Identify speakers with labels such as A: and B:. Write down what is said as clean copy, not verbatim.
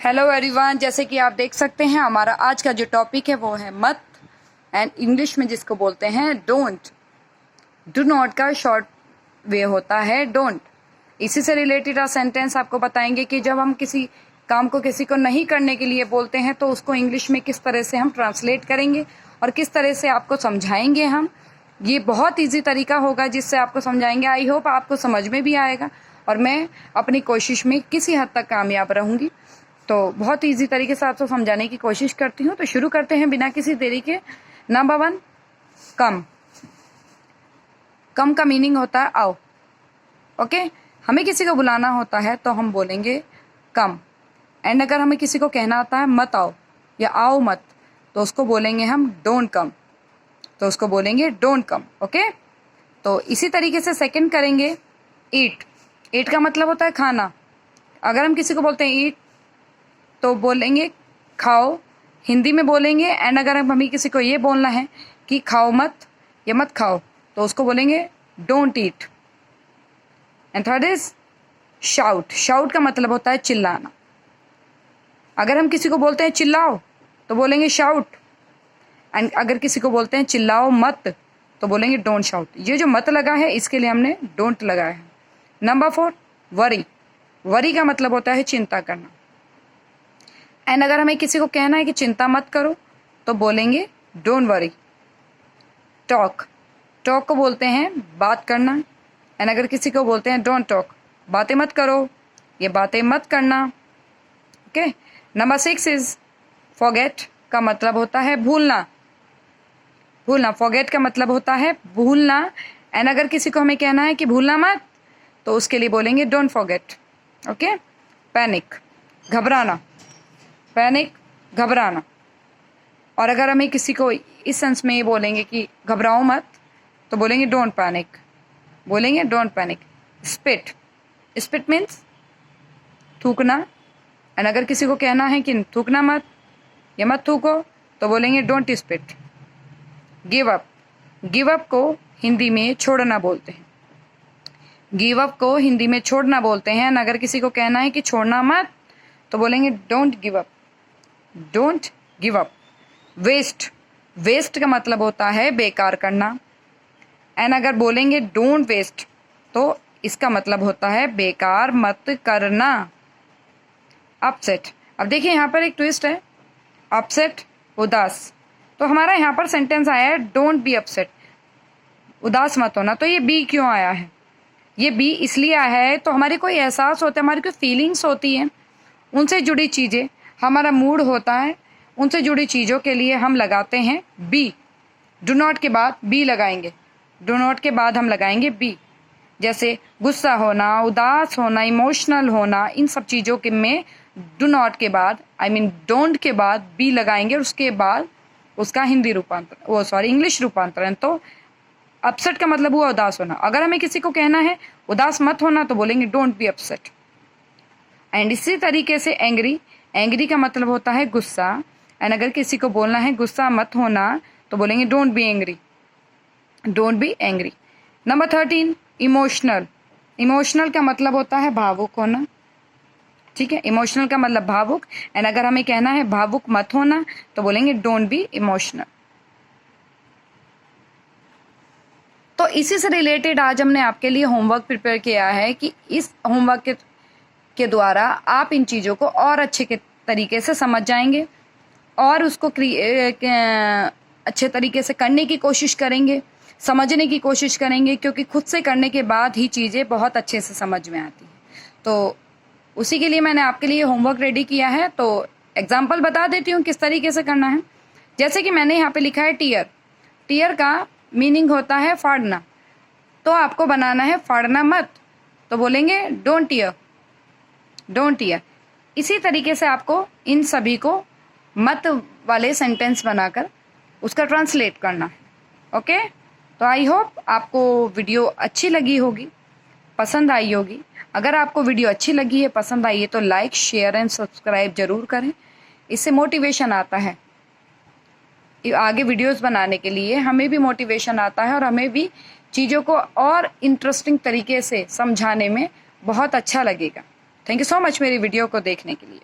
A: Hello everyone, जैसे कि आप देख सकते हैं हमारा आज का जो टॉपिक है वो है मत एंड इंग्लिश में जिसको बोलते हैं डोंट। डू नॉट का शॉर्ट वे होता है डोंट। इसी से रिलेटेड सेंटेंस आपको बताएंगे कि जब हम किसी काम को किसी को नहीं करने के लिए बोलते हैं तो उसको इंग्लिश में किस तरह से हम ट्रांसलेट करेंगे और किस तरह से आपको समझाएंगे हम। ये बहुत इजी तरीका होगा जिससे आपको समझाएंगे। आई होप आपको समझ में भी आएगा और मैं अपनी कोशिश में किसी हद तक कामयाब रहूँगी। तो बहुत इजी तरीके से आपको समझाने की कोशिश करती हूँ। तो शुरू करते हैं बिना किसी देरी के। नंबर 1, कम। कम का मीनिंग होता है आओ। ओके, हमें किसी को बुलाना होता है तो हम बोलेंगे कम। एंड अगर हमें किसी को कहना होता है मत आओ या आओ मत तो उसको बोलेंगे हम डोंट कम। तो उसको बोलेंगे डोंट कम। ओके, तो इसी तरीके से सेकंड करेंगे ईट। ईट का मतलब होता है खाना। अगर हम किसी को बोलते हैं ईट तो बोलेंगे खाओ, हिंदी में बोलेंगे। एंड अगर हमें किसी को ये बोलना है कि खाओ मत या मत खाओ तो उसको बोलेंगे don't eat. And third is shout. Shout का मतलब होता है चिल्लाना। अगर हम किसी को बोलते हैं चिल्लाओ तो बोलेंगे शाउट। एंड अगर किसी को बोलते हैं चिल्लाओ मत तो बोलेंगे डोंट शाउट। ये जो मत लगा है इसके लिए हमने डोंट लगाया है। Number 4, worry. वरी का मतलब होता है चिंता करना। एंड अगर हमें किसी को कहना है कि चिंता मत करो तो बोलेंगे डोंट वरी। टॉक। टॉक को बोलते हैं बात करना। एंड अगर किसी को बोलते हैं डोंट टॉक, बातें मत करो, ये बातें मत करना। ओके, नंबर 6 इज फॉरगेट का मतलब होता है भूलना। भूलना, फॉरगेट का मतलब होता है भूलना। एंड अगर किसी को हमें कहना है कि भूलना मत तो उसके लिए बोलेंगे डोंट फॉरगेट। ओके, पैनिक, घबराना। पैनिक, घबराना। और अगर हमें किसी को इस सेंस में ये बोलेंगे कि घबराओ मत तो बोलेंगे डोंट पैनिक। बोलेंगे don't panic. Spit. Spit means थूकना। एंड अगर किसी को कहना है कि थूकना मत या मत थूको तो बोलेंगे don't spit. Give up. Give up को हिंदी में छोड़ना बोलते हैं। गिव अप को हिंदी में छोड़ना बोलते हैं। एंड अगर किसी को कहना है कि छोड़ना मत तो बोलेंगे don't give up. Don't give up. Waste. Waste का मतलब होता है बेकार करना। एंड अगर बोलेंगे डोंट वेस्ट तो इसका मतलब होता है बेकार मत करना। अपसेट। अब देखिए यहाँ पर एक ट्विस्ट है। अपसेट, उदास। तो हमारा यहाँ पर सेंटेंस आया है डोंट बी अपसेट, उदास मत होना। तो ये बी क्यों आया है? ये बी इसलिए आया है तो हमारे कोई एहसास होता है, हमारी कोई फीलिंग्स होती हैं, उनसे जुड़ी चीज़ें, हमारा मूड होता है, उनसे जुड़ी चीज़ों के लिए हम लगाते हैं बी। डू नॉट के बाद बी लगाएंगे। डू नॉट के बाद हम लगाएंगे बी। जैसे गुस्सा होना, उदास होना, इमोशनल होना, इन सब चीज़ों के में डू नॉट के बाद डोंट के बाद बी लगाएंगे और उसके बाद उसका हिंदी रूपांतरण इंग्लिश रूपांतरण। तो अपसेट का मतलब हुआ उदास होना। अगर हमें किसी को कहना है उदास मत होना तो बोलेंगे डोंट बी अपसेट। एंड इसी तरीके से एंग्री। एंग्री का मतलब होता है गुस्सा। एंड अगर किसी को बोलना है गुस्सा मत होना तो बोलेंगे don't be angry. Don't be angry. Number 13, emotional. Emotional का मतलब होता है भावुक होना। ठीक है, इमोशनल का मतलब भावुक। एंड अगर हमें कहना है भावुक मत होना तो बोलेंगे डोंट बी इमोशनल। तो इसी से रिलेटेड आज हमने आपके लिए होमवर्क प्रिपेयर किया है कि इस होमवर्क के द्वारा आप इन चीज़ों को और अच्छे के तरीके से समझ जाएंगे और उसको अच्छे तरीके से करने की कोशिश करेंगे, समझने की कोशिश करेंगे, क्योंकि खुद से करने के बाद ही चीज़ें बहुत अच्छे से समझ में आती हैं। तो उसी के लिए मैंने आपके लिए होमवर्क रेडी किया है। तो एग्जाम्पल बता देती हूँ किस तरीके से करना है। जैसे कि मैंने यहाँ पे लिखा है टीयर। टीयर का मीनिंग होता है फाड़ना। तो आपको बनाना है फाड़ना मत तो बोलेंगे डोंट टीयर। Don't tier. इसी तरीके से आपको इन सभी को मत वाले सेंटेंस बनाकर उसका ट्रांसलेट करना है। ओके, तो आई होप आपको वीडियो अच्छी लगी होगी, पसंद आई होगी। अगर आपको वीडियो अच्छी लगी है, पसंद आई है तो लाइक, शेयर एंड सब्सक्राइब जरूर करें। इससे मोटिवेशन आता है आगे वीडियोस बनाने के लिए, हमें भी मोटिवेशन आता है और हमें भी चीज़ों को और इंटरेस्टिंग तरीके से समझाने में बहुत अच्छा लगेगा। थैंक यू सो मच मेरी वीडियो को देखने के लिए।